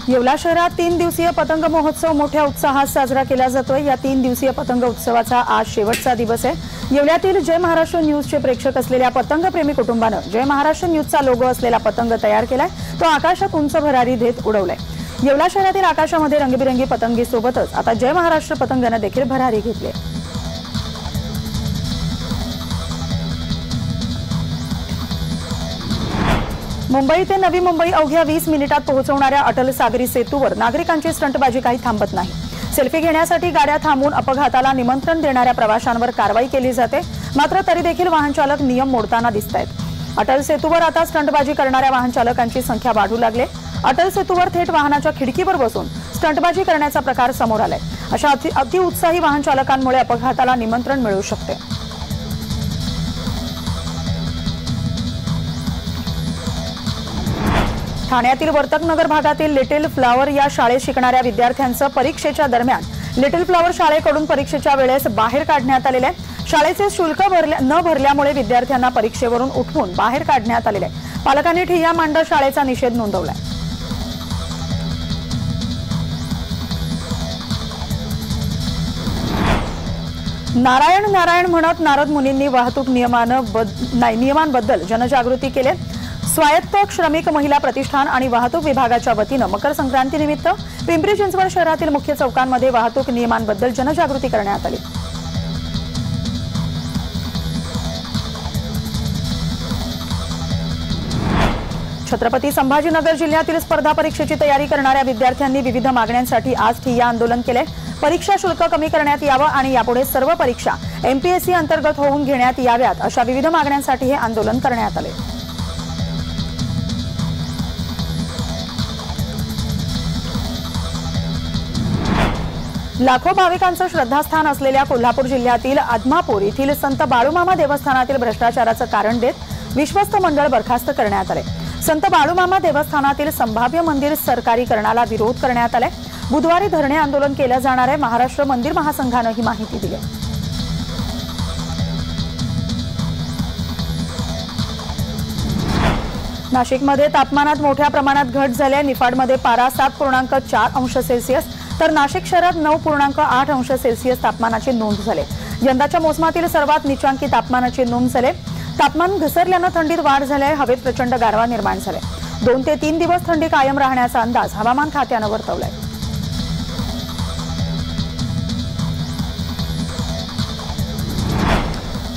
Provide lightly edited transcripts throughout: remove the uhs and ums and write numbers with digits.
येवला शहरात 3 दिवसीय पतंग महोत्सव मोठ्या उत्साहात साजरा केला जातोय। या 3 दिवसीय पतंग उत्सवाचा आज शेवटचा दिवस आहे। येवल्यातील जय महाराष्ट्र न्यूजचे प्रेक्षक असलेल्या पतंग प्रेमी कुटुंबाने जय महाराष्ट्र न्यूजचा लोगो असलेला पतंग तयार केलाय। तो आकाशात उंच भरारी देत उडवलाय। येवला शहरातील आकाशामध्ये रंगीबेरंगी पतंगी सोबतच आता जय महाराष्ट्र पतंगाने देखील भरारी घेतली। मुंबई ते नवी मुंबई अवघ्या 20 मिनिटात पोहोचवणाऱ्या अटल सागरी सेतूवर नागरिकांची स्टंटबाजी काही थांबत नाही। सेल्फी घेण्यासाठी गाड्या थांबून अपघाताला निमंत्रण देणाऱ्या प्रवाशांवर कारवाई केली जाते। मात्र तरी देखील वाहन चालक नियम मोडताना दिसतायत। अटल सेतूवर आता स्टंटबाजी करणाऱ्या वाहन चालकांची संख्या वाढू लागली। अटल सेतूवर थेट वाहनाच्या खिडकीवर बसून स्टंटबाजी करण्याचा प्रकार समोर आलाय। अशा अतिउत्साही वाहन चालकांमुळे अपघाताला निमंत्रण मिळू शकते। ठाण्यातील वर्तकनगर भागातील लिटिल फ्लॉवर या शाळेत शिकणाऱ्या विद्यार्थ्यांचं परीक्षेच्या दरम्यान लिटिल फ्लॉवर शाळेकडून परीक्षेच्या वेळेस बाहेर काढण्यात आलेले आहे। शाळेचे शुल्क न भरल्यामुळे विद्यार्थ्यांना परीक्षेवरून उठवून बाहेर काढण्यात आलेले आहे। पालकांनी ठिय्या मांडत शाळेचा निषेध नोंदवलाय। नारायण नारायण म्हणत नारद मुनींनी वाहतूक नियमांबद्दल जनजागृती केली। स्वायत्त श्रमिक महिला प्रतिष्ठान आणि वाहतूक विभागाच्या वतीने मकर संक्रांती निमित्त पिंपरी चिंचवड शहरातील मुख्य चौकांमध्ये वाहतूक नियमांबद्दल जनजागृती करण्यात आली। छत्रपती संभाजीनगर जिल्ह्यातील स्पर्धा परीक्षेची तयारी करणाऱ्या विद्यार्थ्यांनी विविध मागण्यांसाठी आज ठिय्या आंदोलन केले। परीक्षा शुल्क कमी करण्यात यावं आणि यापुढे सर्व परीक्षा एमपीएससी अंतर्गत होऊन घेण्यात याव्यात अशा विविध मागण्यांसाठी हे आंदोलन करण्यात आले। लाखो भाविकांचं श्रद्धास्थान असलेल्या कोल्हापूर जिल्ह्यातील आदमापूर येथील संत बाळूमामा देवस्थानातील भ्रष्टाचाराचं कारण देत विश्वस्त मंडळ बरखास्त करण्यात आले। संत बाळूमामा देवस्थानातील संभाव्य मंदिर सरकारीकरणाला विरोध करण्यात आलाय। बुधवारी धरणे आंदोलन केलं जाणार आहे। महाराष्ट्र मंदिर महासंघानं ही माहिती दिली। नाशिकमध्ये तापमानात मोठ्या प्रमाणात घट झाली आहे। निफाडमध्ये पारा 7.4 अंश सेल्सिअस तर नाशिक शहरात 9.8 अंश सेल्सिअस तापमानाची नोंद झाली। यंदाच्या मोसमातील सर्वात निचांकी तापमानाची नोंद झाली। तापमान घसरल्यानं थंडीत वाढ झाली आहे। हवेत प्रचंड गारवा निर्माण झाले। 2 ते 3 दिवस थंडी कायम राहण्याचा अंदाज हवामान खात्यानं वर्तवलाय।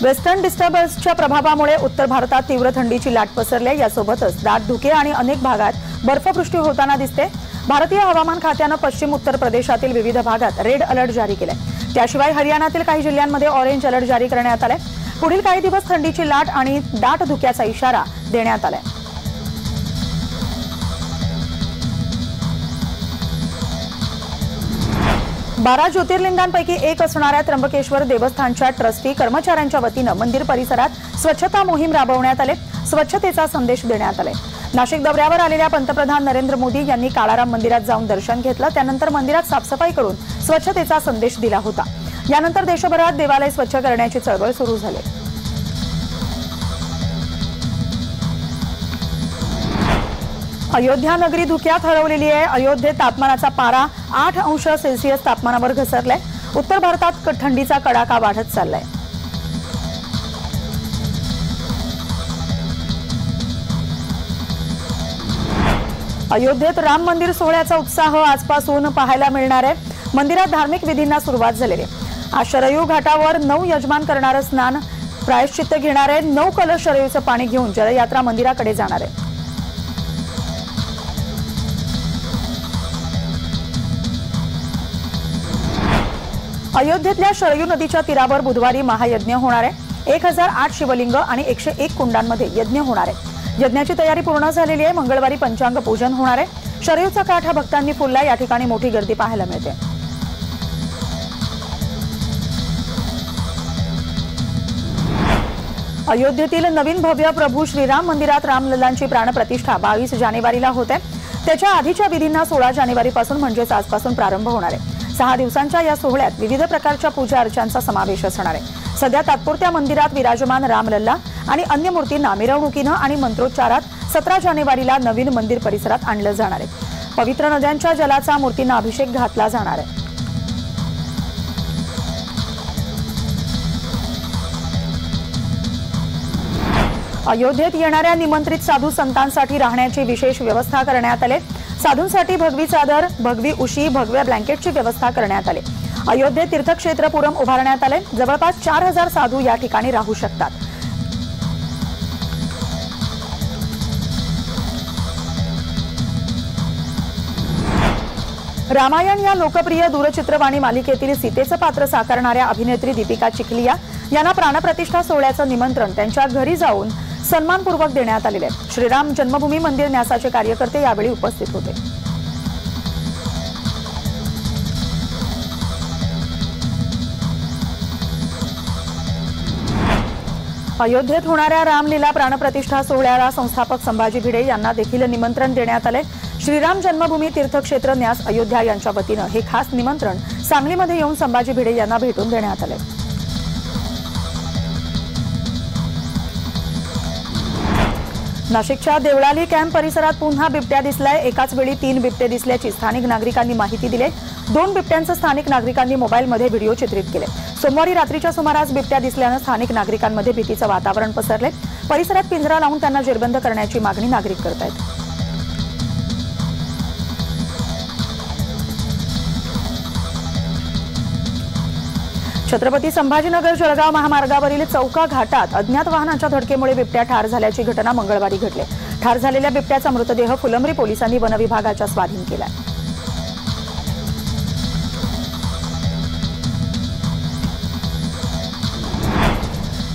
वेस्टर्न डिस्टर्बन्सच्या प्रभावामुळे उत्तर भारतात तीव्र थंडीची लाट पसरली। यासोबतच दाट धुके आणि अनेक भागात बर्फवृष्टी होताना दिसते। भारतीय हवामान खात्यानं पश्चिम उत्तर प्रदेशातील विविध भागात रेड अलर्ट जारी केलाय। त्याशिवाय हरियाणातील काही जिल्ह्यांमध्ये ऑरेंज अलर्ट जारी करण्यात आलाय। पुढील काही दिवस थंडीची लाट आणि दाट धुक्याचा इशारा देण्यात आलाय। बारा ज्योतिर्लिंगांपैकी एक असणाऱ्या त्र्यंबकेश्वर देवस्थानच्या ट्रस्टी कर्मचाऱ्यांच्या वतीनं मंदिर परिसरात स्वच्छता मोहीम राबवण्यात आली। स्वच्छतेचा संदेश देण्यात आलाय। नाशिक दौऱ्यावर आलेल्या पंतप्रधान नरेंद्र मोदी यांनी काळाराम मंदिरात जाऊन दर्शन घेतलं। त्यानंतर मंदिरात साफसफाई करून स्वच्छतेचा संदेश दिला होता। यानंतर देशभरात देवालय स्वच्छ करण्याची चळवळ सुरू झाली। अयोध्या नगरी धुक्यात हरवलेली आहे। अयोध्येत तापमानाचा पारा 8 अंश सेल्सिअस तापमानावर घसरलाय। उत्तर भारतात थंडीचा कडाका वाढत चाललाय। अयोध्येत राम मंदिर सोहळ्याचा उत्साह आजपासून पाहायला मिळणार आहे। मंदिरात धार्मिक विधींना सुरुवात झालेली आहे। आज शरयू घाटावर 9 यजमान करणारं स्नान प्रायश्चित्त घेणार आहे। 9 कलश शरयूचं पाणी घेऊन जलयात्रा मंदिराकडे जाणार आहे। अयोध्येतल्या शरयू नदीच्या तीरावर बुधवारी महायज्ञ होणार आहे। 1008 शिवलिंग आणि 101 कुंडांमध्ये यज्ञ होणार आहे। यज्ञाची तयारी पूर्ण झालेली आहे। मंगळवारी पंचांग पूजन होणार आहे। शरयूचा काठा भक्तांनी फुलला। या ठिकाणी मोठी गर्दी पाहायला मिळते। अयोध्येतील नवीन भव्य प्रभू श्रीराम मंदिरात रामलल्लांची प्राणप्रतिष्ठा 22 जानेवारीला होते। त्याच्या आधीच्या विधींना 16 जानेवारीपासून म्हणजेच आजपासून प्रारंभ होणार आहे। 6 दिवसांच्या या सोहळ्यात विविध प्रकारच्या पूजा अर्चांचा समावेश असणार आहे। सध्या तात्पुरत्या मंदिरात विराजमान रामलल्ला आणि अन्य मूर्तींना मिरवणुकीनं आणि मंत्रोच्चारात 17 जानेवारीला नवीन मंदिर परिसरात आणलं जाणार आहे। पवित्र नद्यांच्या जलाचा मूर्तींना अभिषेक घातला जाणार आहे. अयोध्येत येणाऱ्या निमंत्रित साधू संतांसाठी राहण्याची विशेष व्यवस्था करण्यात आली. साधूंसाठी भगवी चादर, भगवी उशी, भगव्या ब्लँकेटची व्यवस्था करण्यात आली. अयोध्येत तीर्थक्षेत्रपुरम उभारण्यात आले. जवळपास 4000 साधू या ठिकाणी राहू शकतात. रामायण या लोकप्रिय दूरचित्रवाणी मालिकेतील सीतेचं पात्र साकारणाऱ्या अभिनेत्री दीपिका चिखलिया यांना प्राणप्रतिष्ठा सोहळ्याचं निमंत्रण त्यांच्या घरी जाऊन सन्मानपूर्वक देण्यात आलेले आहे. श्रीराम जन्मभूमी मंदिर न्यासाचे कार्यकर्ते यावेळी उपस्थित होते. अयोध्येत होणाऱ्या रामलीला प्राणप्रतिष्ठा सोहळ्याला संस्थापक संभाजी भिडे यांना देखील निमंत्रण देण्यात आले. श्रीराम जन्मभूमी तीर्थक्षेत्र न्यास अयोध्या यांच्या वतीनं हे खास निमंत्रण सांगलीमध्ये येऊन संभाजी भिडे यांना भेटून देण्यात आले. नाशिकच्या देवळाली कॅम्प परिसरात पुन्हा बिबट्या दिसलाय. एकाच वेळी 3 बिबटे दिसल्याची स्थानिक नागरिकांनी माहिती दिली. 2 बिबट्यांचं स्थानिक नागरिकांनी मोबाईलमध्ये व्हिडिओ चित्रित केले. सोमवारी रात्रीच्या सुमारास बिबट्या दिसल्यानं स्थानिक नागरिकांमध्ये भीतीचं वातावरण पसरले. परिसरात पिंजरा लावून त्यांना जेरबंद करण्याची मागणी नागरिक करत आहेत. छत्रपती संभाजीनगर जळगाव महामार्गावरील चौका घाटात अज्ञात वाहनाच्या धडकेमुळे बिबट्या ठार झाल्याची घटना मंगळवारी घडली. ठार झालेल्या बिबट्याचा मृतदेह फुलंब्री पोलिसांनी वनविभागाच्या स्वाधीन केलाय.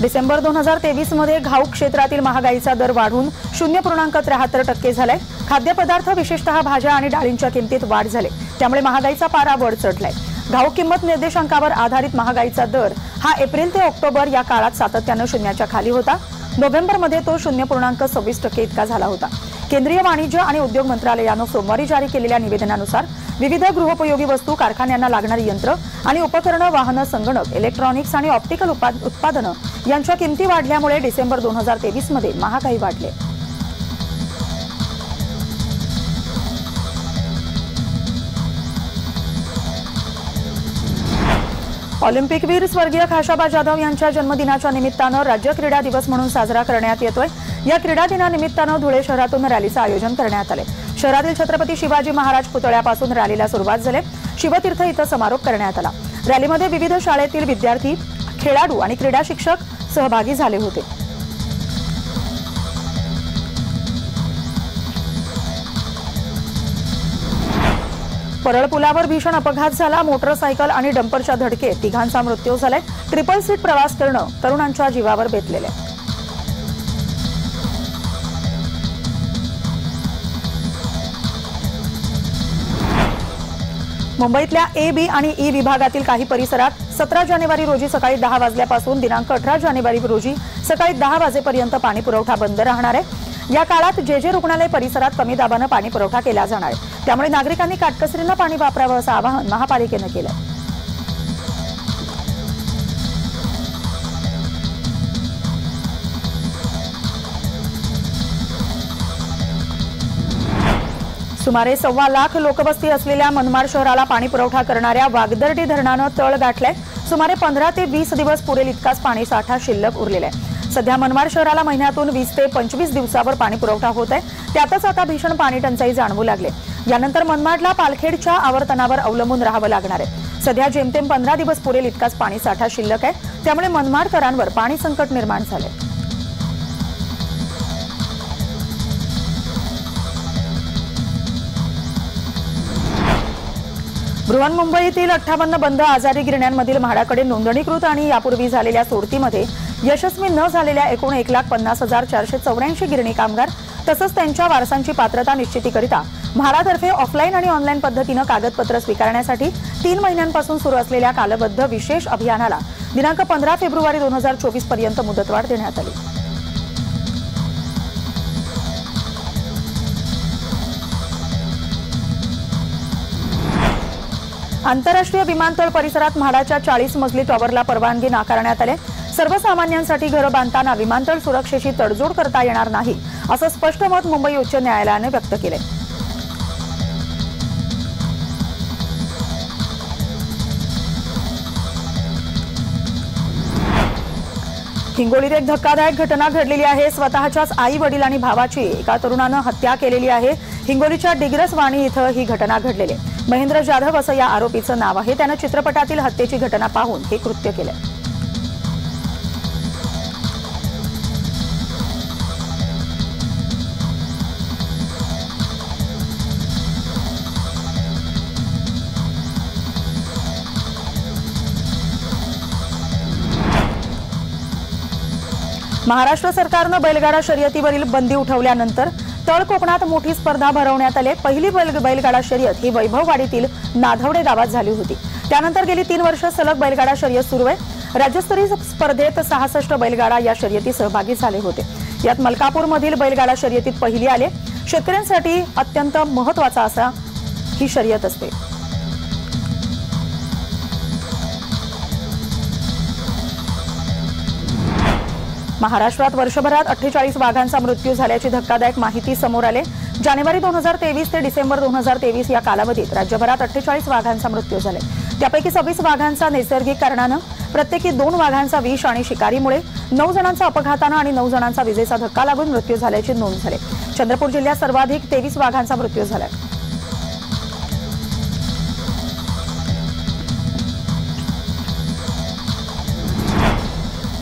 डिसेंबर 2023 मध्ये घाऊक क्षेत्रातील महागाईचा दर वाढून 0.73% झालाय. खाद्यपदार्थ विशेषतः भाज्या आणि डाळींच्या किमतीत वाढ झाली. त्यामुळे महागाईचा पारा वर चढलाय. घाऊक किंमत निर्देशांकावर आधारित महागाईचा दर हा एप्रिल ते ऑक्टोबर या काळात सातत्यानं शून्याच्या खाली होता. नोव्हेंबरमध्ये तो 0.26% इतका झाला होता. केंद्रीय वाणिज्य आणि उद्योग मंत्रालयानं सोमवारी जारी केलेल्या निवेदनानुसार विविध गृहोपयोगी वस्तू, कारखान्यांना लागणारी यंत्र आणि उपकरणं, वाहनं, संगणक, इलेक्ट्रॉनिक्स आणि ऑप्टिकल उत्पादनं यांच्या किमती वाढल्यामुळे डिसेंबर 2023 मध्ये महागाई वाढली. ऑलिम्पिकवीर स्वर्गीय खाशाबा जाधव यांच्या जन्मदिनाच्या निमित्तानं राज्य क्रीडा दिवस म्हणून साजरा करण्यात येतोय. या क्रीडा दिनानिमित्तानं धुळे शहरातून रॅलीचं आयोजन करण्यात आले. शहरातील छत्रपती शिवाजी महाराज पुतळ्यापासून रॅलीला सुरुवात झाली. शिवतीर्थ इथं समारोप करण्यात आला. रॅलीमध्ये विविध शाळेतील विद्यार्थी, खेळाडू आणि क्रीडा शिक्षक सहभागी झाले होते. परळ पुलावर भीषण अपघात झाला. मोटरसायकल आणि डंपरच्या धडकेत 3घांचा मृत्यू झालाय. ट्रिपल सीट प्रवास करणं तरुणांच्या जीवावर बेतलेलं आहे. मुंबईतल्या ए, बी आणि ई विभागातील काही परिसरात 17 जानेवारी रोजी सकाळी 10 वाजल्यापासून दिनांक 18 जानेवारी रोजी सकाळी 10 वाजेपर्यंत पाणी पुरवठा बंद राहणार आहे. या काळात जे रुग्णालय परिसरात कमी दाबानं पाणी पुरवठा केला जाणार आहे. त्यामुळे नागरिकांनी काटकसरीनं पाणी वापरावं असं आवाहन महापालिकेनं केलं. सुमारे 1.25 लाख लोकवस्ती असलेल्या मनमाड शहराला पाणी पुरवठा करणाऱ्या वागदर्डी धरणानं तळ गाठलाय. सुमारे 15 ते 20 दिवस पुरेल इतकाच पाणी साठा शिल्लक उरलेला आहे. सध्या मनमाड शहराला महिन्यातून 20 ते 25 दिवसावर पाणी पुरवठा होत आहे. त्यातच आता भीषण पाणी टंचाई जाणवू लागले. यानंतर मनमाडला पालखेडच्या आवर्तनावर अवलंबून राहावं लागणार आहे. सध्या जेमतेम 15 दिवस पुरेल इतकाच पाणी साठा शिल्लक आहे. त्यामुळे मनमाडकरांवर पाणी संकट निर्माण झाले. बृहन्मुंबईतील 58 बंद आजारी गिरण्यांमधील म्हाडाकडे नोंदणीकृत आणि यापूर्वी झालेल्या सोडतीमध्ये यशस्वी न झालेल्या एकूण 1,50,484 गिरणी कामगार तसंच त्यांच्या वारसांची पात्रता निश्चितीकरिता म्हाडातर्फे ऑफलाईन आणि ऑनलाईन पद्धतीनं कागदपत्र स्वीकारण्यासाठी 3 महिन्यांपासून सुरू असलेल्या कालबद्ध विशेष अभियानाला दिनांक 15 फेब्रुवारी 2024 पर्यंत मुदतवाढ देण्यात आली. आंतरराष्ट्रीय विमानतळ परिसरात म्हाडाच्या 40 मजली टॉवरला परवानगी नाकारण्यात आली. सर्वसामान्यांसाठी घरं बांधताना विमानतळ सुरक्षेशी तडजोड करता येणार नाही असं स्पष्ट मत मुंबई उच्च न्यायालयाने व्यक्त केले. हिंगोलीत एक धक्कादायक घटना घडलेली आहे। स्वतःच्याच आई वडील आणि भावाची एका तरुणानं हत्या केलेली आहे। हिंगोलीच्या डिग्रस वाणी इथं ही घटना घडलेली आहे। महेंद्र जाधव असं या आरोपीचं नाव आहे। त्यानं चित्रपटातील हत्येची घटना पाहून हे कृत्य केलं। महाराष्ट्र सरकारनं बैलगाडा शर्यतीवरील बंदी उठवल्यानंतर तळ कोकणात मोठी स्पर्धा भरवण्यात आली। पहिली बैलगाडा शर्यत ही वैभववाडीतील नाधवडे गावात झाली होती। त्यानंतर गेली 3 वर्ष सलग बैलगाडा शर्यत सुरू आहे। राज्यस्तरीय स्पर्धेत 66 बैलगाडा या शर्यतीत सहभागी झाले होते। यात मलकापूरमधील बैलगाडा शर्यतीत पहिली आले। शेतकऱ्यांसाठी अत्यंत महत्त्वाचा असा ही शर्यत असते। महाराष्ट्रात वर्षभरात 48 वाघांचा मृत्यू झाल्याची धक्कादायक माहिती समोर आली। जानेवारी 2023 ते डिसेंबर 2023 या कालावधीत राज्यभरात 48 वाघांचा मृत्यू झाले। त्यापैकी 26 वाघांचा नैसर्गिक कारणानं, प्रत्येकी 2 वाघांचा विष आणि शिकारीमुळे, 9 जणांचा अपघातानं आणि 9 जणांचा विजेचा धक्का लागून मृत्यू झाल्याची नोंद झाली। चंद्रपूर जिल्ह्यात सर्वाधिक 23 वाघांचा मृत्यू झाला।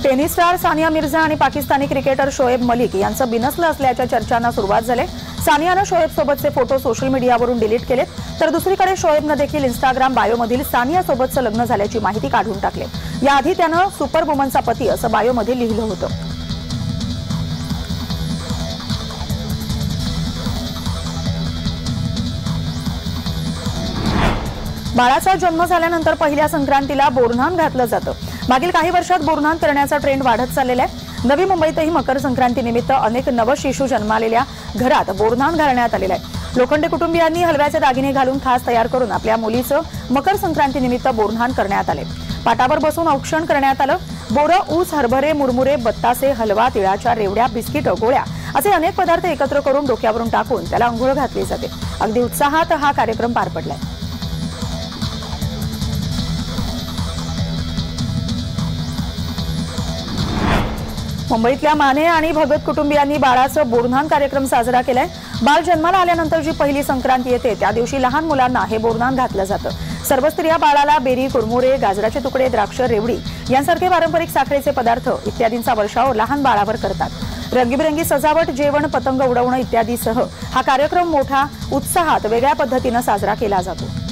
टेनिस स्टार सानिया मिर्झा आणि पाकिस्तानी क्रिकेटर शोएब मलिक यांचं बिनसलं असल्याच्या चर्चांना सुरुवात झाली। सानियानं शोएब सोबतचे फोटो सोशल मीडियावरून डिलीट केलेत, तर दुसरीकडे शोएबनं देखील इंस्टाग्राम बायोमधील सानिया सोबतचं लग्न झाल्याची माहिती काढून टाकली। याआधी त्यानं सुपर वुमनचा पती असं बायोमध्ये लिहिलं होतं। बाळाचा जन्म झाल्यानंतर पहिल्या संक्रांतीला बोरन्हाण घातलं जातं। मागील काही वर्षात बोरन्हाण करण्याचा ट्रेंड वाढत चाललेला आहे। नवी मुंबईतही मकर संक्रांतीनिमित्त अनेक नवशिशू जन्मालेल्या घरात बोरन्हाण घालण्यात आलेलं आहे। लोखंडे कुटुंबियांनी हलव्याचे दागिने घालून खास तयार करून आपल्या मुलीचं मकर संक्रांतीनिमित्त बोरन्हाण करण्यात आले। पाटावर बसून औक्षण करण्यात आलं। बोरं, ऊस, हरभरे, मुरमुरे, बत्तासे, हलवा, तिळाच्या रेवड्या, बिस्किट, गोळ्या असे अनेक पदार्थ एकत्र करून डोक्यावरून टाकून त्याला अंघोळ घातली जाते। अगदी उत्साहात हा कार्यक्रम पार पडलाय। मुंबईतल्या माने आणि भगत कुटुंबियांनी बाळाचं बोरन्हाण कार्यक्रम साजरा केलाय। बाळ जन्माला आल्यानंतर जी पहिली संक्रांती येते त्या दिवशी लहान मुलांना हे बोरन्हाण घातलं जातं। सर्व स्त्रिया बाळाला बेरी, कुरमुरे, गाजराचे तुकडे, द्राक्ष, रेवडी यांसारखे पारंपरिक साखरेचे पदार्थ इत्यादींचा वर्षाव लहान बाळावर करतात। रंगीबिरंगी सजावट, जेवण, पतंग उडवणं इत्यादीसह हा कार्यक्रम मोठा उत्साहात वेगळ्या पद्धतीनं साजरा केला जातो।